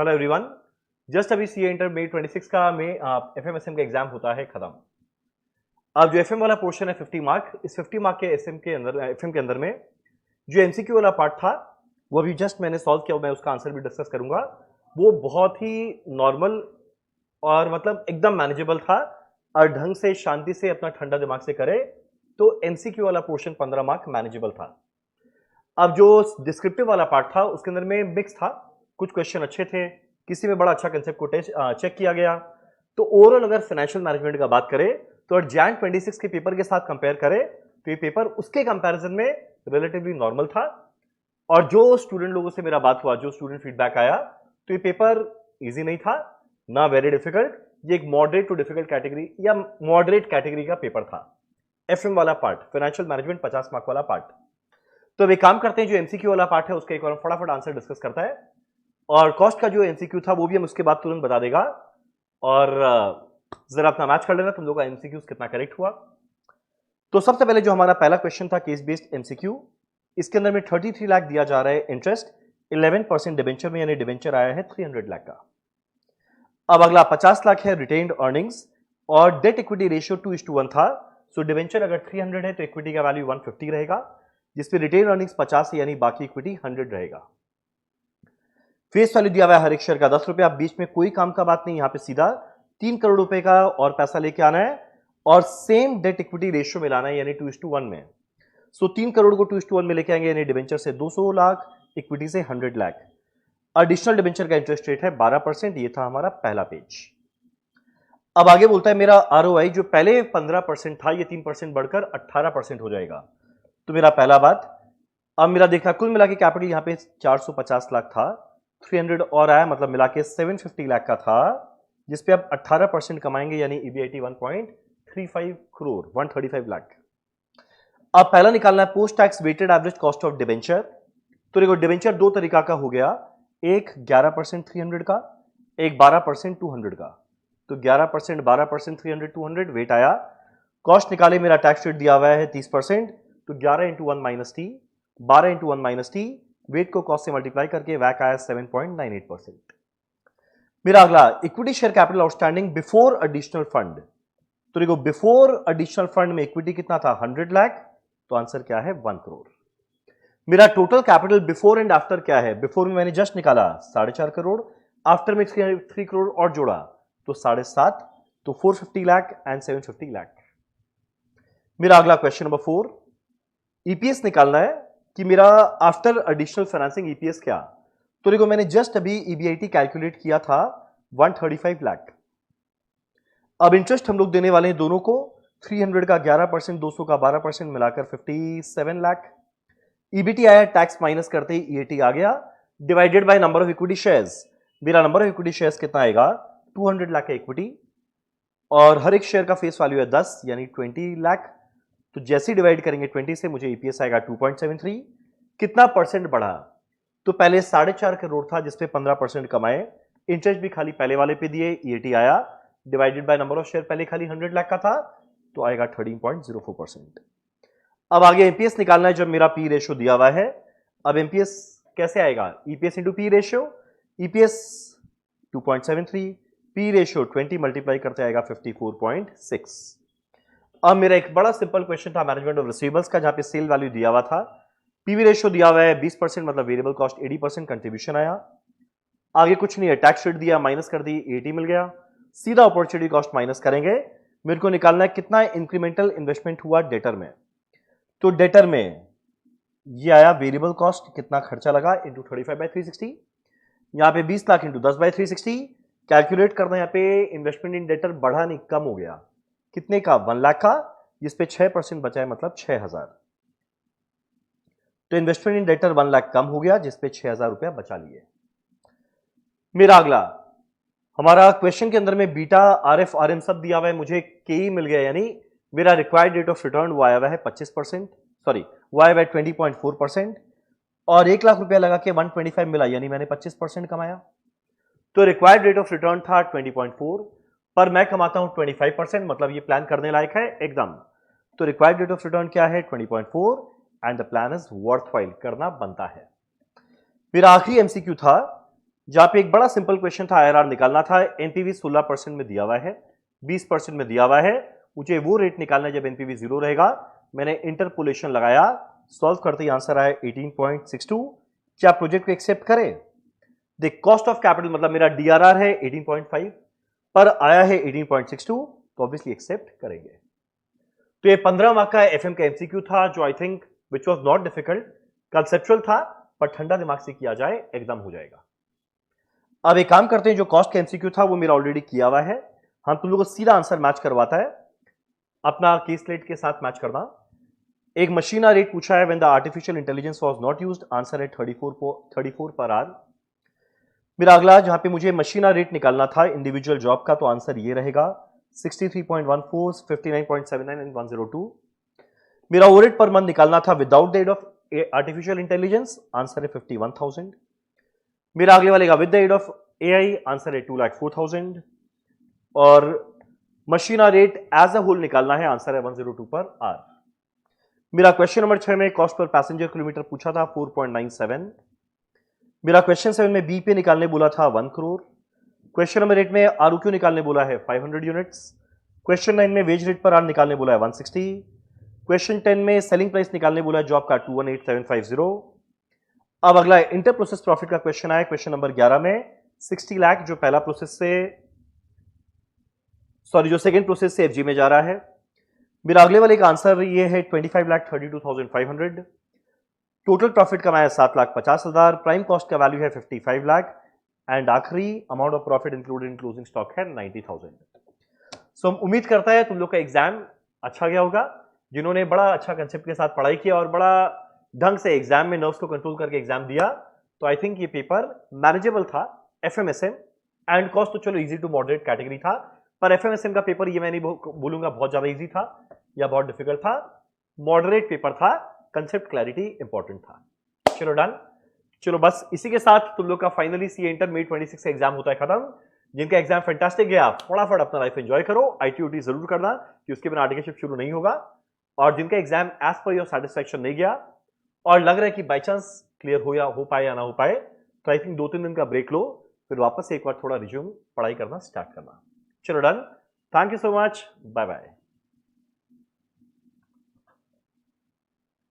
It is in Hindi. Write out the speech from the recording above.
Hello everyone. जस्ट अभी सीए इंटर May 26 का में एफएमएसएम का एग्जाम होता है खत्म। अब जो एफएम वाला पोर्शन है 50 मार्क, इस 50 मार्क के एसएम के अंदर एफएम के अंदर में जो एमसीक्यू वाला पार्ट था वो अभी जस्ट मैंने सॉल्व किया, मैं उसका आंसर भी डिस्कस करूंगा। वो बहुत ही नॉर्मल और मतलब एकदम मैनेजेबल था और ढंग से शांति से अपना ठंडा दिमाग से करे तो एमसीक्यू वाला पोर्शन 15 मार्क मैनेजेबल था। अब जो डिस्क्रिप्टिव वाला पार्ट था उसके अंदर में मिक्स था, कुछ क्वेश्चन अच्छे थे, किसी में बड़ा अच्छा कंसेप्ट को चेक किया गया। तो ओवरऑल अगर फाइनेंशियल मैनेजमेंट का बात करें तो जैन 26 के पेपर के साथ कंपेयर करें तो ये पेपर उसके कंपैरिजन में रिलेटिवली नॉर्मल था। और जो स्टूडेंट लोगों से मेरा बात हुआ, जो स्टूडेंट फीडबैक आया, तो ये पेपर इजी नहीं था ना वेरी डिफिकल्ट, ये एक मॉडरेट टू डिफिकल्ट कैटेगरी या मॉडरेट कैटेगरी का पेपर था। एफएम वाला पार्ट, फाइनेंशियल मैनेजमेंट 50 मार्क वाला पार्ट। तो अब एक काम करते हैं, जो एमसीक्यू वाला पार्ट है उसका एक बार फटाफट आंसर डिस्कस करता है और कॉस्ट का जो एमसीक्यू था वो भी हम उसके बाद तुरंत बता देगा। और जरा अपना मैच कर लेना तुम लोग का एमसीक्यू कितना करेक्ट हुआ। तो सबसे पहले जो हमारा पहला क्वेश्चन था केस बेस्ड एमसीक्यू, इसके अंदर में 33 लाख दिया जा रहा है इंटरेस्ट, 11% डिबेंचर में, यानी डिबेंचर आया है 300 लाख का। अब अगला 50 लाख है रिटेन्ड अर्निंग्स और डेट इक्विटी रेशियो 2:1 था। सो डिबेंचर अगर 300 है तो इक्विटी का वैल्यू 150 रहेगा, जिसमें रिटेन अर्निंग्स 50 है यानी बाकी इक्विटी 100 रहेगा। फेस वैल्यू दिया हुआ है हर एक शेयर का 10 रुपए। अब बीच में कोई काम का बात नहीं, यहां पे सीधा 3 करोड़ रुपए का और पैसा लेके आना है और सेम डेट इक्विटी रेशियो में लाना है यानी 2:1 में। सो 3 करोड़ को 2:1 में लेके आएंगे यानी डिबेंचर से 200 लाख, इक्विटी से 100 लाख। एडिशनल डिबेंचर का इंटरेस्ट रेट है 12%। ये था हमारा पहला पेज। अब आगे बोलता है मेरा आरओआई जो पहले 15% था ये 3% बढ़कर 18% हो जाएगा। तो मेरा पहला बात, अब मेरा देखा कुल मिला के कैपिटल यहां पे 450 लाख था, 300 और आया, मतलब मिला के 750 लाख का था, जिसपे अब 18% कमाएंगे यानी ईबीआईटी 1.35 करोड़, 135 लाख। अब पहला निकालना है post tax weighted average cost of debenture. तो देखो डिबेंचर दो तरीका का हो गया, एक 11% 300 का, एक 12% 200 का। तो 11%, 12%, 300, 200 वेट आया। कॉस्ट निकाले, मेरा टैक्स रेट दिया हुआ है 30%, तो 11 into 1 minus t, 12 into 1 minus t, weight को कॉस्ट से मल्टीप्लाई करके वैक आया 7.98%। मेरा अगला equity share capital outstanding before additional fund. तो देखो बिफोर एडिशनल फंड में इक्विटी कितना था 100 लाख, तो आंसर क्या है 1 करोड़। मेरा total capital before and after क्या है, बिफोर में मैंने जस्ट निकाला 4.5 करोड़, आफ्टर में 3 करोड़ और जोड़ा तो 7.5, तो 450 लाख एंड 750 लाख। मेरा अगला क्वेश्चन नंबर 4, ईपीएस निकालना है कि मेरा आफ्टर एडिशनल फाइनेंसिंग ईपीएस क्या। तो देखो मैंने जस्ट अभी ईबीआईटी कैलकुलेट किया था 135 लाख। अब इंटरेस्ट हम लोग देने वाले हैं दोनों को, 300 का 11%, 200 का 12% मिलाकर 57 लाख। ईबीटी आया, टैक्स माइनस करते ही ईएटी आ गया, divided by number of equity shares. मेरा नंबर ऑफ इक्विटी शेयर्स कितना आएगा 200 लाख का इक्विटी और हर एक शेयर का फेस वैल्यू है 10 यानी 20 लाख। तो जैसे ही डिवाइड करेंगे 20 से मुझे ईपीएस आएगा 2.73। कितना परसेंट बढ़ा, तो पहले 4.5 करोड़ था जिसपे 15% कमाए, इंटरेस्ट भी खाली पहले वाले पे दिए, ईएटी आया, divided by number of share पहले खाली 100 लाख का था तो आएगा 13.04%। अब आगे एमपीएस निकालना है, जब मेरा पी रेशियो दिया हुआ है। अब एमपीएस कैसे आएगा, EPS into P ratio, EPS 2.73, P ratio 20 multiply करते आएगा 54.6। अब मेरा एक बड़ा सिंपल क्वेश्चन था मैनेजमेंट ऑफ रिसीवेबल्स का, जहां पे सेल वैल्यू दिया हुआ था, पीवी रेशियो दिया हुआ है 20%, मतलब वेरिएबल कॉस्ट 80%, कंट्रीब्यूशन आया, आगे कुछ नहीं है, टैक्स रेट दिया माइनस कर दी 80 मिल गया, सीधा अपॉर्चुनिटी कॉस्ट माइनस करेंगे। मेरे को निकालना है कितना इंक्रीमेंटल इन्वेस्टमेंट हुआ डेटर में। तो डेटर में ये आया वेरिएबल कॉस्ट कितना खर्चा लगा इंटू 35/360, यहां पे 20 लाख इंटू 10/360 कैलकुलेट करना है। यहां पे इन्वेस्टमेंट इन डेटर बढ़ा नहीं, कम हो गया, कितने का 1 लाख का, जिसपे 6% बचा है मतलब 6000। तो इन्वेस्टमेंट इन डेटर 1 लाख कम हो गया जिसपे 6000 रुपया बचा लिए। मेरा अगला, हमारा क्वेश्चन के अंदर में बीटा आरएफ आरएम सब दिया हुआ है, मुझे के मिल गया, यानी मेरा रिक्वायर्ड रेट ऑफ रिटर्न वो आया हुआ है 25%, सॉरी वो आया हुआ है 20.4%, और 1 लाख रुपया लगा के 125 मिला यानी मैंने 25% कमाया। तो रिक्वायर्ड रेट ऑफ रिटर्न था 20.4, पर मैं कमाता हूं 25%, मतलब ये प्लान करने लायक है एकदम। तो रिक्वायर्ड रेट ऑफ रिटर्न क्या है 20.4 and the plan is worthwhile, करना बनता है। मेरा आखिरी एमसीक्यू था, जहां पे एक बड़ा सिंपल क्वेश्चन था, आईआरआर निकालना था। एनपीवी 16% में दिया हुआ है, 20% में दिया हुआ है, मुझे वो रेट निकालना है जब एनपीवी 0 रहेगा। मैंने इंटरपोलेशन लगाया, सॉल्व करते ही आंसर आया 18.62। क्या प्रोजेक्ट को एक्सेप्ट करें? देख, कॉस्ट ऑफ कैपिटल मतलब मेरा डीआरआर है 18.5 पर आया है 18.62, तो ऑब्वियसली एक्सेप्ट करेंगे। तो ये 15 मार्क का एफएम का एमसीक्यू था, जो I think which was not difficult, conceptual था, पर ठंडा दिमाग से किया जाए एग्जाम हो जाएगा। अब एक काम करते हैं, जो कॉस्ट का एमसीक्यू था वो मेरा ऑलरेडी किया हुआ है, हम तुम लोगों को सीधा आंसर मैच करवाता है, अपना केस स्लेट के साथ मैच करना। एक मशीन रेट पूछा है, when the artificial intelligence was not used, answer है 34 पर आवर। मेरा अगला जहां पे मुझे मशीन रेट निकालना था इंडिविजुअल जॉब का, तो आंसर ये रहेगा 63.14, 59.79 एंड 102। मेरा ओवरहेड पर मंथ निकालना था without the aid of artificial intelligence, answer है 51,000। मेरा अगले वाले का with the aid of AI, answer है 2,04,000। और मशीना रेट एज अ होल निकालना है, आंसर है 102 पर आर। मेरा क्वेश्चन नंबर 6 में कॉस्ट पर पैसेंजर किलोमीटर पूछा था 4.97। मेरा क्वेश्चन 7 में बीपी निकालने बोला था 1 करोड़। क्वेश्चन नंबर 8 में आरओक्यू निकालने बोला है 500 यूनिट्स। क्वेश्चन 9 में वेज रेट पर आर निकालने बोला है 160। क्वेश्चन 10 में सेलिंग प्राइस निकालने बोला है जॉब का 218750। अब अगला इंटर प्रोसेस प्रॉफिट का क्वेश्चन आया क्वेश्चन नंबर 11 में 60 लाख, जो पहला प्रोसेस से जो सेकंड प्रोसेस से एफजी में जा रहा है। मेरा अगले वाले का आंसर ये है 25,32,500। टोटल प्रॉफिट कमाया 7,50,000। प्राइम कॉस्ट का वैल्यू है 55 लाख एंड आखिरी amount of profit included in closing stock है 90,000। सो उम्मीद करता है तुम लोग का एग्जाम अच्छा गया होगा। जिन्होंने बड़ा अच्छा कंसेप्ट के साथ पढ़ाई किया और बड़ा ढंग से एग्जाम में नर्व्स को कंट्रोल करके एग्जाम दिया, तो आई थिंक ये पेपर मैनेजेबल था। एफएमएसएम एंड कॉस्ट तो चलो इजी टू मॉडरेट कैटेगरी था, पर एफएमएसएम का पेपर ये मैं नहीं बोलूंगा बहुत ज्यादा इजी था या बहुत डिफिकल्ट था, मॉडरेट पेपर था, कंसेप्ट क्लैरिटी इंपॉर्टेंट था। चलो डन, चलो बस इसी के साथ तुम लोग का फाइनली सी इंटर May 26 का एग्जाम होता है खत्म। जिनका एग्जाम फैंटास्टिक गया, फटाफट अपना लाइफ एंजॉय करो, आईटीओटी जरूर करना कि उसके बिना आर्टिकलशिप शुरू नहीं होगा। और जिनका exam as per your satisfaction नहीं गया और लग रहा है कि बाई चांस क्लियर हो पाए या ना हो पाए, तो आई थिंक 2-3 दिन का ब्रेक लो, फिर वापस से एक बार थोड़ा रिज्यूम पढ़ाई करना स्टार्ट करना। चलो done, thank you so much, bye bye.